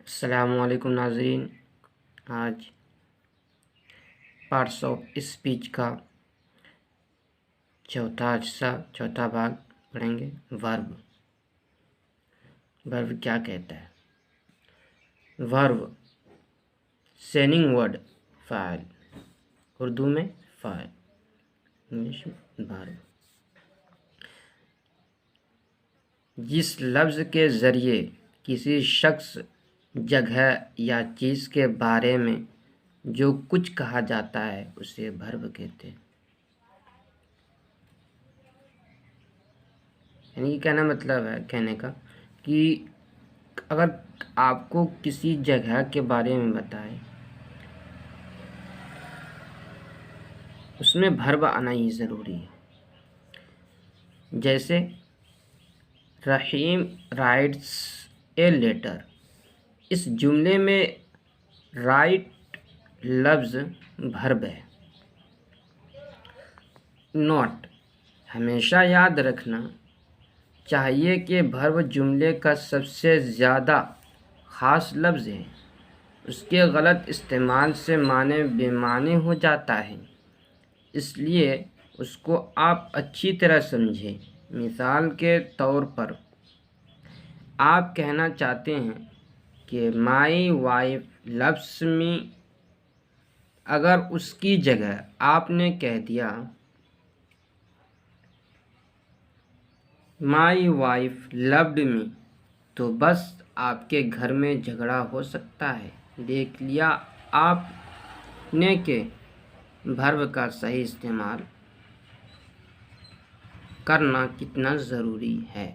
अस्सलामुअलैकुम नाज़रीन। आज पार्ट्स ऑफ स्पीच का चौथा भाग पढ़ेंगे। वर्ब क्या कहता है? वर्ब सेनिंग वर्ड फ़ाइल, उर्दू में फ़ाइल, इंग्लिश में वर्ब। जिस लफ्ज़ के ज़रिए किसी शख्स, जगह या चीज़ के बारे में जो कुछ कहा जाता है उसे वर्ब कहते हैं। यानी कि कहना मतलब है कहने का कि अगर आपको किसी जगह के बारे में बताए उसमें वर्ब आना ही ज़रूरी है। जैसे रहीम राइट्स ए लेटर, इस जुमले में राइट लफ्ज़ वर्ब है। नोट, हमेशा याद रखना चाहिए कि वर्ब जुमले का सबसे ज़्यादा ख़ास लफ्ज़ है। उसके गलत इस्तेमाल से माने बेमाने हो जाता है, इसलिए उसको आप अच्छी तरह समझें। मिसाल के तौर पर आप कहना चाहते हैं कि माई वाइफ लव्स मी, अगर उसकी जगह आपने कह दिया माई वाइफ लव्ड मी, तो बस आपके घर में झगड़ा हो सकता है। देख लिया आपने के वर्ब का सही इस्तेमाल करना कितना ज़रूरी है।